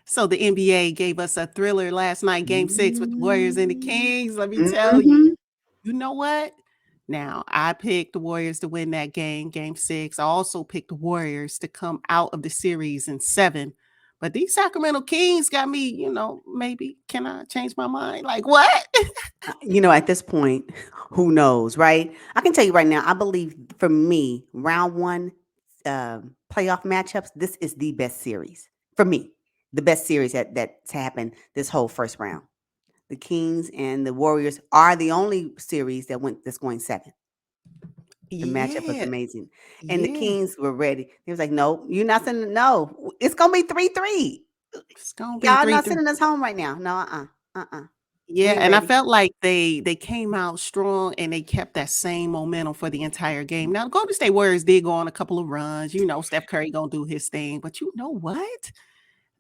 So the NBA gave us a thriller last night, game 6 with the Warriors and the Kings. Let me tell you. Mm-hmm. You know what? Now, I picked the Warriors to win that game 6. I also picked the Warriors to come out of the series in 7. But these Sacramento Kings got me, maybe can I change my mind? Like what? At this point, who knows, right? I can tell you right now, I believe for me, round one playoff matchups, this is the best series for me. The best series that's happened this whole first round. The Kings and the Warriors are the only series that's going 7. The matchup was Yeah. amazing. And the Yeah. Kings were ready. He was like, "No, you're not sending no. It's gonna be 3-3. It's gonna be Y'all three not three. sending us home right now. No, uh-uh. We Yeah, ain't and I ready." felt like they came out strong and they kept that same momentum for the entire game. Now, Golden State Warriors did go on a couple of runs. Steph Curry gonna do his thing, but you know what?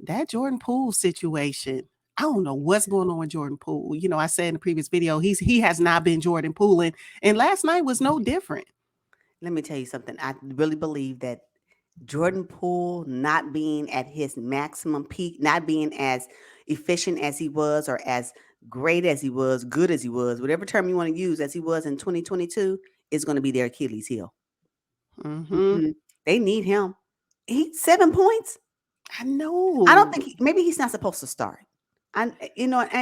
That Jordan Poole situation. I don't know what's going on with Jordan Poole. I said in the previous video, he has not been Jordan Poole, and last night was no different. Let me tell you something. I really believe that Jordan Poole not being at his maximum peak, not being as efficient as he was or as great as he was, good as he was, whatever term you want to use, as he was in 2022, is going to be their Achilles heel. Hmm. Mhm. They need him. He 7 points. I I don't know. think maybe he's not supposed to start. And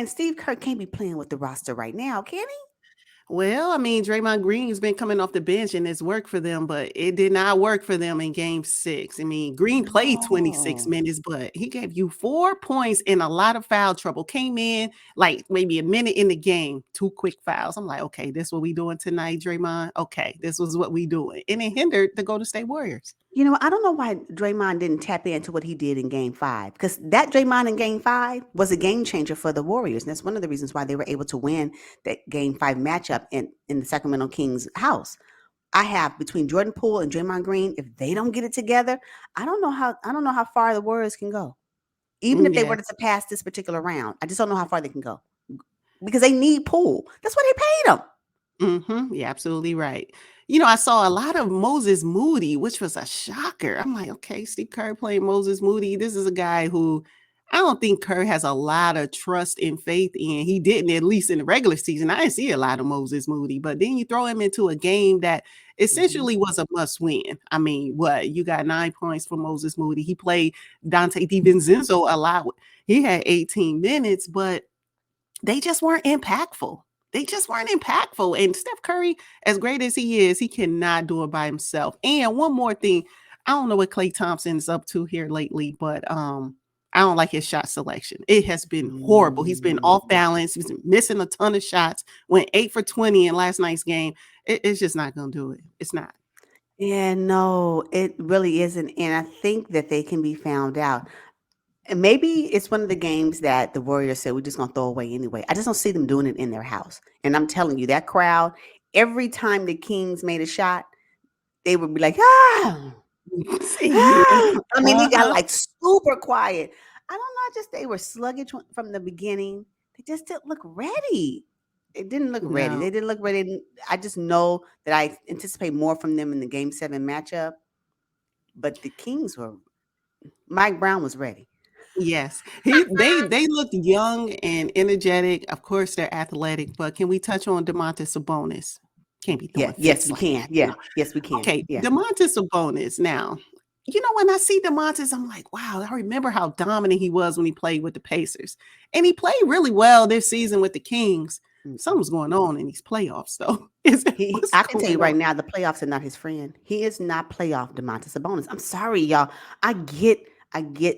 Steve Kerr can't be playing with the roster right now, can he? Well, I mean, Draymond Green's been coming off the bench and it's worked for them, but it did not work for them in game 6. I mean, Green played 26 No. minutes, but he gave you 4 points in a lot of foul trouble. Came in like maybe a minute in the game, 2 quick fouls. I'm like, okay, this what we doing tonight, Draymond? Okay, this was what we doing. And it hindered the Golden State Warriors. I don't know why Draymond didn't tap into what he did in game 5, because that Draymond in game 5 was a game changer for the Warriors. And that's one of the reasons why they were able to win that game 5 matchup in the Sacramento Kings house. I have between Jordan Poole and Draymond Green, if they don't get it together, I don't know how far the Warriors can go. Even if they were Yeah. to pass this particular round, I just don't know how far they can go because they need Poole. That's why they paid him. You're absolutely right. I saw a lot of Moses Moody, which was a shocker. I'm like, okay, Steve Kerr playing Moses Moody. This is a guy who I don't think Kerr has a lot of trust and faith in. He didn't, at least in the regular season. I didn't see a lot of Moses Moody, but then you throw him into a game that Mhm. essentially was a must win. I mean, what? You got 9 points for Moses Moody. He played Dante DiVincenzo a lot. He had 18 minutes, but they just weren't impactful. They just weren't impactful. And Steph Curry, as great as he is, he cannot do it by himself. And one more thing, I don't know what Klay Thompson's up to here lately, but I don't like his shot selection. It has been horrible. He's been Mm. off balance. He's been missing a ton of shots. Went 8 for 20 in last night's game. It's just not gonna do it. It's not. Yeah, no, it really isn't. And I think that they can be found out. And maybe it's one of the games that the Warriors said we're just gonna throw away anyway. I just don't see them doing it in their house. And I'm telling you, that crowd, every time the Kings made a shot, they would be like, ah, Yeah. ah. I mean, it got Uh-huh. like super quiet. I don't know, just they were sluggish from the beginning. They just didn't look ready. They didn't look ready. No. They didn't look ready. I just know that I anticipate more from them in the game 7 matchup. But the Kings were Mike Brown was ready. Yes. They look young and energetic. Of course, they're athletic, but can we touch on Domantas Sabonis? Can't be Yeah, throwing yes, fits we like can. Yeah, that. yes, we can. Okay, Yeah. Domantas Sabonis now, when I see Domantas, I'm like, wow, I remember how dominant he was when he played with the Pacers. And he played really well this season with the Kings. Mm-mm. Something's going on in these playoffs, though. Is it what's I can tell you going right on? now, the playoffs are not his friend. He is not playoff Demontis Sabonis. I'm sorry, y'all. I get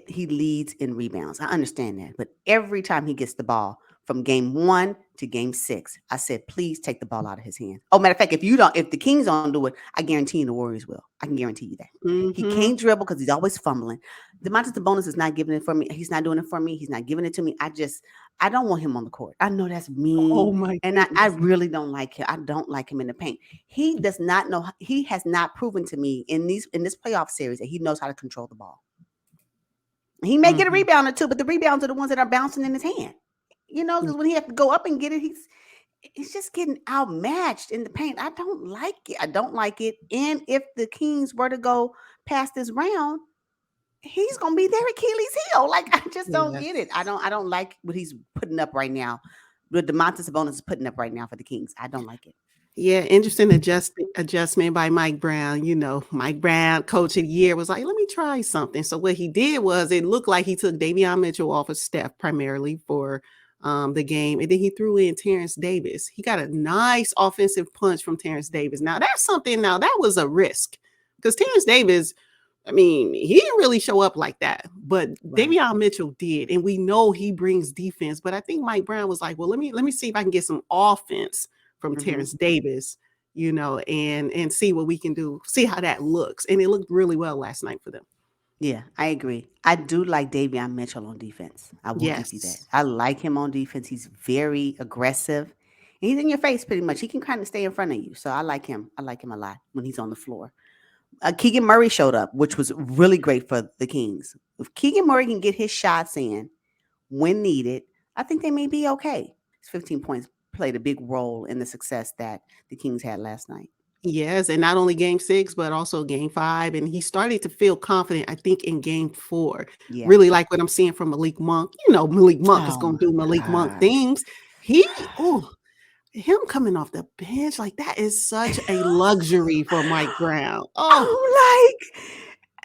he leads in rebounds. I understand that. But every time he gets the ball from game 1 to game 6, I said, please take the ball out of his hands. Oh, matter of fact, if the Kings don't do it, I guarantee you the Warriors will. I can guarantee you that. He Mhm. can't dribble because he's always fumbling. Demontis Sabonis is not giving it for me. He's not doing it for me. He's not giving it to me. I don't want him on the court. I know that's mean. Oh my And I goodness. really don't like him. I don't like him in the paint. He does not know. He has not proven to me in this playoff series that he knows how to control the ball. He may get a Mhm. rebound or two, but the rebounds are the ones that are bouncing in his hand. Because when he has to go up and get it, he's just getting outmatched in the paint. I don't like it. I don't like it. And if the Kings were to go past this round, he's gonna be their Achilles heel. Like, I just don't get it. Yes. I don't like what he's putting up right now. What DeMontis Sabonis is putting up right now for the Kings. I don't like it. Yeah, interesting adjustment by Mike Brown. Mike Brown, coach of the year, was like, let me try something. So what he did was it looked like he took Davion Mitchell off of Steph primarily for the game. And then he threw in Terrence Davis. He got a nice offensive punch from Terrence Davis. Now that's something, now that was a risk because Terrence Davis, I mean, he didn't really show up like that, but Right. Davion Mitchell did, and we know he brings defense. But I think Mike Brown was like, "Well, let me see if I can get some offense from Mm-hmm. Terrence Davis, and see what we can do, see how that looks." And it looked really well last night for them. Yeah, I agree. I do like Davion Mitchell on defense. I will give you that. Yes, I like him on defense. He's very aggressive. And he's in your face pretty much. He can kind of stay in front of you. So I like him. I like him a lot when he's on the floor. Keegan Murray showed up, which was really great for the Kings. If Keegan Murray can get his shots in when needed, I think they may be okay. His 15 points played a big role in the success that the Kings had last night. yes, and not only Game 6, but also Game 5. And he started to feel confident, I think, in Game 4. Yeah. Really like what I'm seeing from Malik Monk. Malik Monk is Oh going to my do Malik Monk gosh. things. He, oh, him coming off the bench, like, that is such a luxury for Mike Brown. Oh,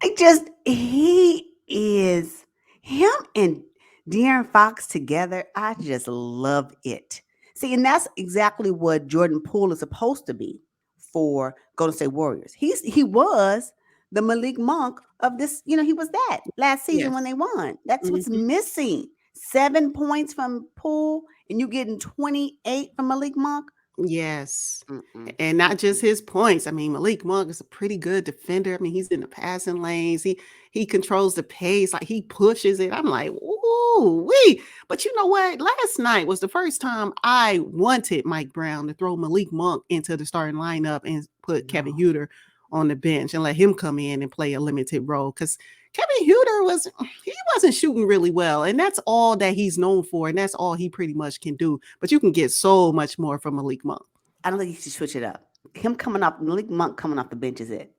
I'm like, he is him and De'Aaron Fox together. I just love it. See, and that's exactly what Jordan Poole is supposed to be for Golden State Warriors. He was the Malik Monk of this, he was that last season when yes. they won. That's what's Mhm. missing. 7 points from Poole, and you getting 28 from Malik Monk. Yes. Mm-mm, And not just mm-mm. his points. I mean, Malik Monk is a pretty good defender. I mean, he's in the passing lanes. He controls the pace. Like, he pushes it. I'm like, ooh, wee. But you know what? Last night was the first time I wanted Mike Brown to throw Malik Monk into the starting lineup and put Kevin No. Huter on the bench and let him come in and play a limited role. Because Kevin Huter he wasn't shooting really well. And that's all that he's known for. And that's all he pretty much can do. But you can get so much more from Malik Monk. I don't think you should switch it up. Him coming off Malik Monk coming off the bench is it.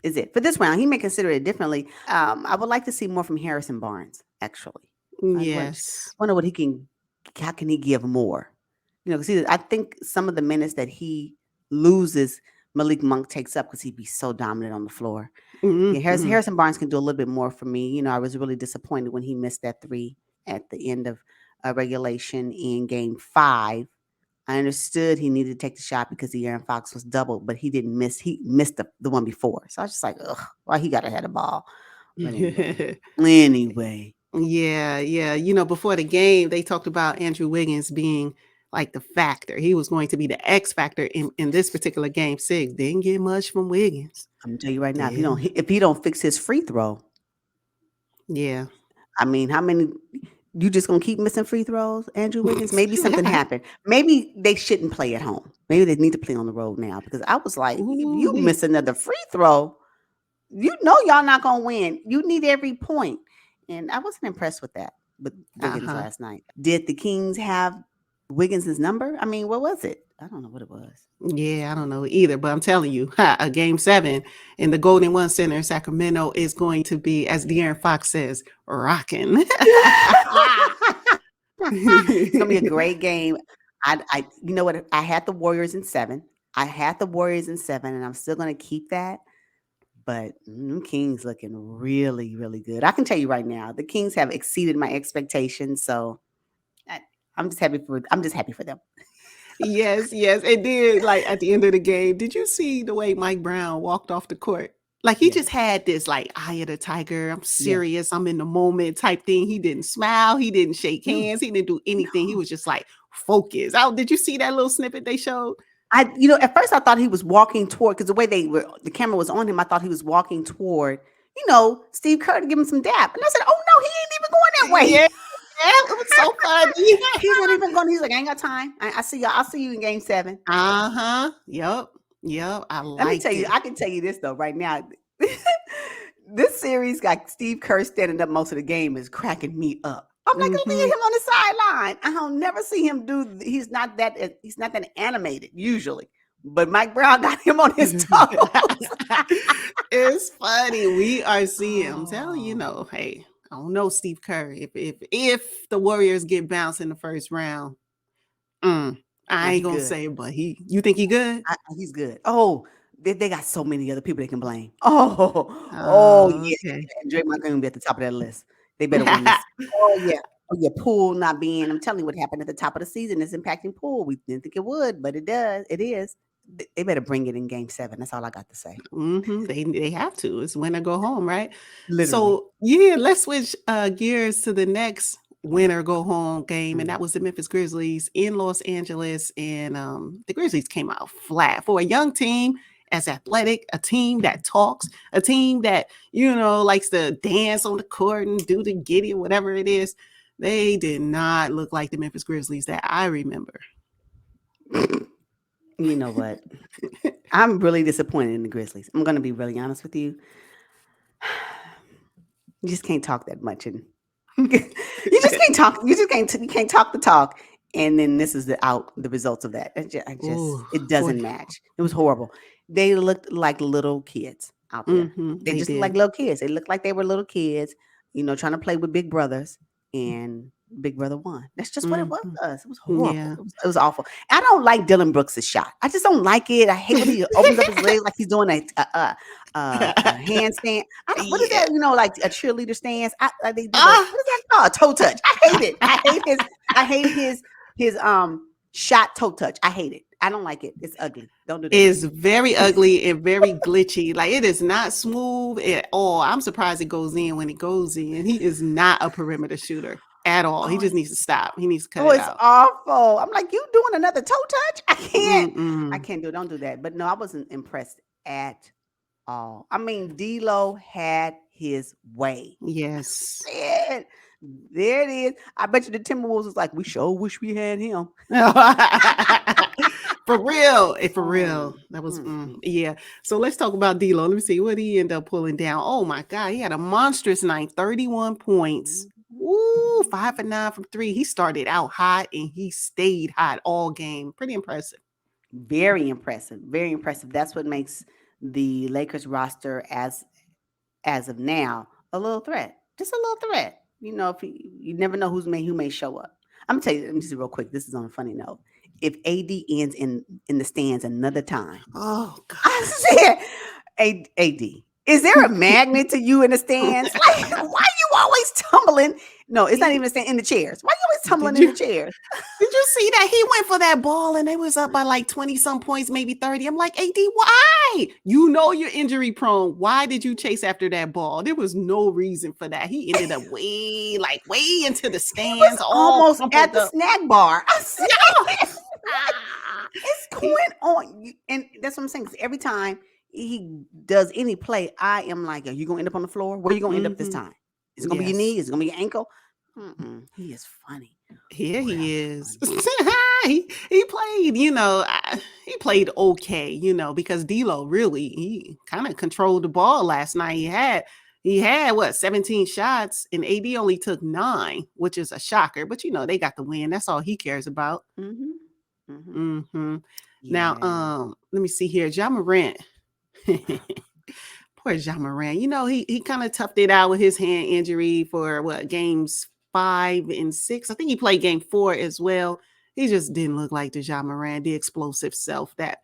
Is it for this round? He may consider it differently. I would like to see more from Harrison Barnes. Actually, Yes. wonder what he can. How can he give more? Because I think some of the minutes that he loses, Malik Monk takes up because he'd be so dominant on the floor. Yeah, Mhm, mhm. Harrison Barnes can do a little bit more for me. I was really disappointed when he missed that three at the end of regulation in Game 5. I understood he needed to take the shot because the Aaron Fox was doubled, but he didn't miss. He missed the one before. So I was just like, ugh, why he got to have the ball. But anyway, anyway, Yeah, yeah. Before the game, they talked about Andrew Wiggins being like the factor. He was going to be the X factor in this particular Game 6. Didn't get much from Wiggins. I'm gonna tell you right now, Didn't. if he don't fix his free throw, Yeah. I mean, how many? You just gonna keep missing free throws, Andrew Wiggins? Maybe something happened. Maybe they shouldn't play at home. Maybe they need to play on the road now because I was like, if you Ooh-wee. miss another free throw, you know y'all not gonna win. You need every point, and I wasn't impressed with that with Wiggins Uh-huh. last night. Did the Kings have Wiggins' number? I mean, what was it? I don't know what it was. Yeah, I don't know either, but I'm telling you, a Game 7 in the Golden One Center in Sacramento is going to be, as De'Aaron Fox says, rocking. It's gonna be a great game. You know what? I had the Warriors in 7. I had the Warriors in 7, and I'm still gonna keep that. But Kings looking really, really good. I can tell you right now, the Kings have exceeded my expectations. So I, I'm just happy for them. Yes, yes. And then, like, at the end of the game, did you see the way Mike Brown walked off the court? Like, he Yeah, just had this, like, eye of the tiger. I'm yeah. serious. I'm in the moment type thing. He didn't smile. He didn't shake No, hands. He didn't do anything. He no. was just like focused. Oh, did you see that little snippet they showed? At first I thought he was walking toward because the way the camera was on him, I thought he was walking toward, Steve Kerr to give him some dap. And I said, oh no, he ain't even going that Yeah, way. yeah, it was so funny. He's not even going. He's like, I ain't got time. I see y'all. I'll see you in Game 7. Uh-huh. Yep. Yep. I Let me tell liked you, it. I can tell you this though, right now. This series got Steve Kerr standing up most of the game is cracking me up. I'm like, look at Hmm. him on the sideline. I don't never see him do. He's not that animated usually, but Mike Brown got him on his toes. It's funny. We are seeing. I'm telling you, Oh, hey, I don't know Steve Kerr. If the Warriors get bounced in the first round, now I he ain't gonna good. say, but you think he good? He's good. Oh, they got so many other people they can blame. Oh yeah, Okay. and Draymond Green will be at the top of that list. They better win this. Oh yeah. Poole not being. I'm telling you what happened at the top of the season is impacting Poole. We didn't think it would, but it does. It is. They better bring it in Game 7. That's all I got to say. They have to. It's win or go home, right? Literally. So yeah, let's switch gears to the next win or go home game, and Mm. that was the Memphis Grizzlies in Los Angeles. And the Grizzlies came out flat for a young team, as athletic, a team that talks, a team that likes to dance on the court and do the giddy, whatever it is. They did not look like the Memphis Grizzlies that I remember. You know what? I'm really disappointed in the Grizzlies. I'm going to be really honest with you. You just can't talk that much, and you just can't talk. You can't talk the talk, and then this is the results of that. Ooh, It doesn't match. It was horrible. They looked like little kids out there. They they just looked like did. little kids. They looked like they were little kids, trying to play with big brothers, and Big Brother won. That's just what it was. Mhm. It was horrible. Yeah. It was awful. I don't like Dylan Brooks' shot. I just don't like it. I hate when he opens up his legs like he's doing a handstand. What is Yeah. that? Like a cheerleader stance. They do Ah, what is that called? A toe touch. I hate it. I hate his shot toe touch. I hate it. I don't like it. It's ugly. Don't do that. is very ugly and very glitchy. Like it is not smooth at all. I'm surprised it goes in when it goes in. He is not a perimeter shooter at all. He Oh, just needs to stop. He needs to cut oh, it it's out. awful. I'm like, you doing another toe touch? I can't. I Mm-mm. can't do it. Don't do that. But no, I wasn't impressed at all. I mean, D'Lo had his way. Yes. Said, there it is. I bet you the Timberwolves was like, we sure wish we had him. For real. For real. Mm, That was mm, mm. yeah. So let's talk about D'Lo. Let me see what he ended up pulling down. Oh my God, he had a monstrous night, 31 points. Ooh, 5 for 9 from 3. He started out hot and he stayed hot all game. Pretty impressive. Very impressive. Very impressive. That's what makes the Lakers roster as of now a little threat. Just a little threat. If you never know who may show up. I'm gonna tell you. Let me just real quick. This is on a funny note. If AD ends in the stands another time, Oh I gosh. said, AD, is there a magnet to you in the stands? Like, why you always tumbling? No, it's not even in the chairs. Why you always tumbling Did in the you chairs? did you see that he went for that ball and they was up by like 20 some points, maybe 30? I'm like, AD, why? You're injury prone. Why did you chase after that ball? There was no reason for that. He ended up way into the He was stands, all almost at crumpled the up. snack bar. I said, Yeah. it's He going on. And that's what I'm saying. 'Cause every time he does any play, I am like, are you going to end up on the floor? Where are you going to end up this mhm. time? Is it going to be your Yes. knee? Is it going to be your ankle? He is funny. Here Boy, that he was is. funny. He played, he played okay, because D'Lo really he kind of controlled the ball last night. He had what 17 shots and AD only took 9, which is a shocker. But they got the win. That's all he cares about. Mm-hmm. Mm-hmm. hmm Now, Yeah. let me see here. Ja Morant. Poor Ja Morant. He kind of toughed it out with his hand injury for what games 5 and 6. I think he played game 4 as well. He just didn't look like the Ja Morant, the explosive self that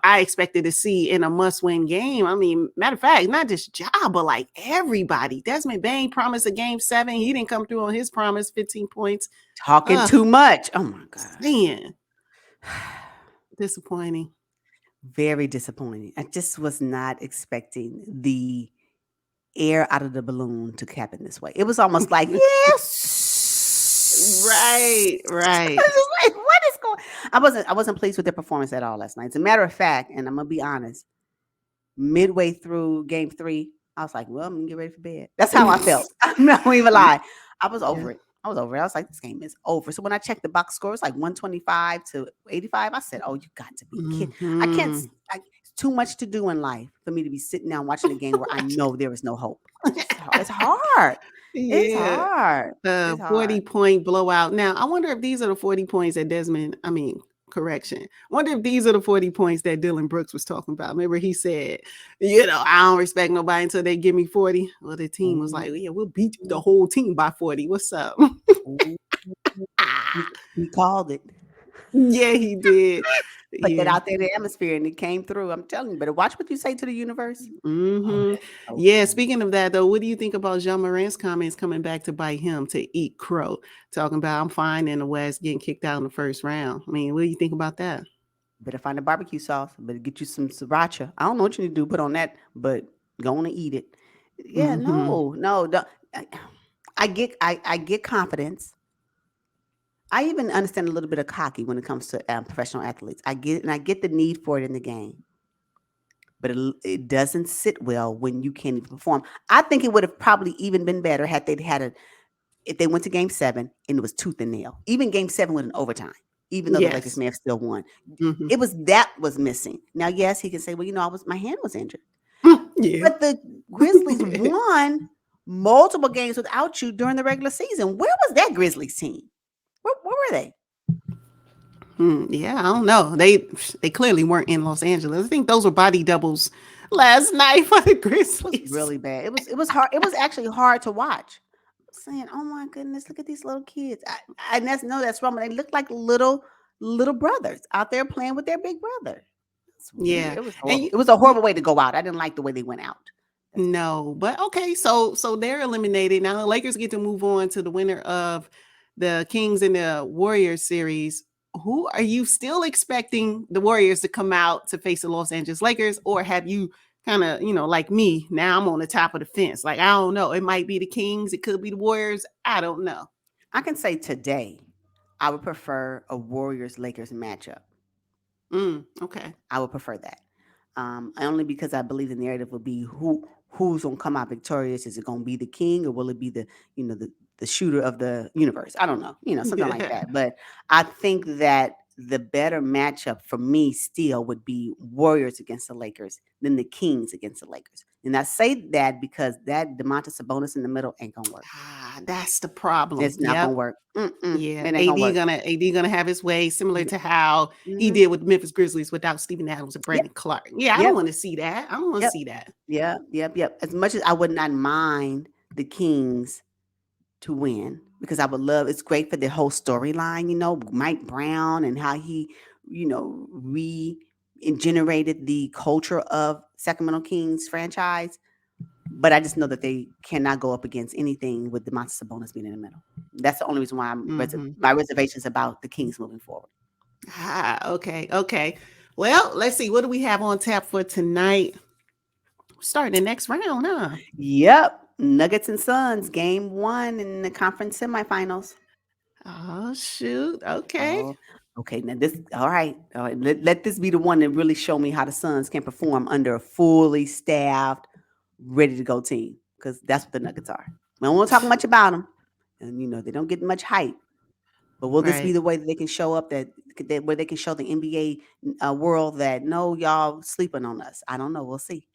I expected to see in a must-win game. I mean, matter of fact, not just Ja, but like everybody. Desmond Bain promised a game 7. He didn't come through on his promise, 15 points. Talking Ugh, too much. Oh my gosh. man, disappointing. Very disappointing. I just was not expecting the air out of the balloon to happen this way. It was almost like, yes. Right, I right. was just like, what is going I wasn't pleased with their performance at all last night. As a matter of fact, and I'm gonna be honest, midway through game 3, I was like, well, I'm gonna get ready for bed. That's how I felt. I'm not gonna even lie. I was Yeah. over it. I was over it. I was like, this game is over. So when I checked the box score, it's like 125 to 85. I said, oh, you got to be kidding. I can't, Mhm. it's too much to do in life for me to be sitting down watching a game where I know there is no hope. It's hard. It's Yeah, hard. the It's hard. 40-point blowout. Now, I wonder if these are the 40 points that correction. Wonder if these are the 40 points that Dylan Brooks was talking about. Remember, he said, I don't respect nobody until they give me 40. Well, the team was like, Mhm. yeah, we'll beat the whole team by 40. What's up? Ooh, he called it. Yeah, he did. Put that Yeah. out there in the atmosphere, and it came through. I'm telling you, better watch what you say to the universe. Oh, Hmm. that's so Yeah. funny. Speaking of that, though, what do you think about Jean Morant's comments coming back to bite him to eat crow? Talking about I'm fine in the West, getting kicked out in the first round. I mean, what do you think about that? Better find the barbecue sauce. Better get you some sriracha. I don't know what you need to do, put on that, but go on and eat it. Yeah, Hmm. no. I, I get confidence. I even understand a little bit of cocky when it comes to professional athletes. I get the need for it in the game, but it doesn't sit well when you can't even perform. I think it would have probably even been better had they had a if they went to Game 7 and it was tooth and nail. Even Game 7 with an overtime, even though the Lakers Yes. may have still won. Hmm. It was that was missing. Now, yes, he can say, well, my hand was injured, Yeah. but the Grizzlies won multiple games without you during the regular season. Where was that Grizzlies team? Where were they? Yeah, I don't know. They clearly weren't in Los Angeles. I think those were body doubles last night for the It was Grizzlies. really bad. It was hard. It was actually hard to watch. Saying, "Oh my goodness, look at these little kids." And that's wrong. But they look like little brothers out there playing with their big brother. It's weird. Yeah, It was and horrible. It was a horrible way to go out. I didn't like the way they went out. That's all. no, but okay. So they're eliminated now. The Lakers get to move on to the winner of the Kings and the Warriors series. Who are you still expecting the Warriors to come out to face the Los Angeles Lakers, or have you kind of like me? Now I'm on the top of the fence. Like I don't know. It might be the Kings. It could be the Warriors. I don't know. I can say today, I would prefer a Warriors Lakers matchup. Okay. I would prefer that. Only because I believe the narrative will be who's gonna come out victorious. Is it gonna be the king or will it be the shooter of the universe? I don't know, something like that. But I think that the better matchup for me still would be Warriors against the Lakers than the Kings against the Lakers. And I say that because that DeMontis Sabonis in the middle ain't gonna work. That's the problem. It's not gonna Yep. work. Yeah. It ain't gonna AD work. gonna have his way, similar to how he Mm-hmm. did with the Memphis Grizzlies without Steven Adams and Yep. Brandon Clark. Yeah, I don't Yep. want to see that. I don't want to Yep. see that. Yep. As much as I would not mind the Kings to win, because I would love it's great for the whole storyline, Mike Brown and how he, re generated the culture of Sacramento Kings franchise. But I just know that they cannot go up against anything with DeMontis Sabonis being in the middle. That's the only reason why Hmm. my reservations about the Kings moving forward. Okay. Okay. Well, let's see. What do we have on tap for tonight? Starting the next round, huh? Yep. Nuggets and Suns, game 1 in the conference semifinals. Oh shoot. Okay. Oh, okay. Now this, all right. All right. Let this be the one that really show me how the Suns can perform under a fully staffed, ready to go team. Because that's what the Nuggets are. We don't want to talk much about them, and they don't get much hype. But will this be Right. the way that they can show up where they can show the NBA world that no, y'all sleeping on us? I don't know. We'll see.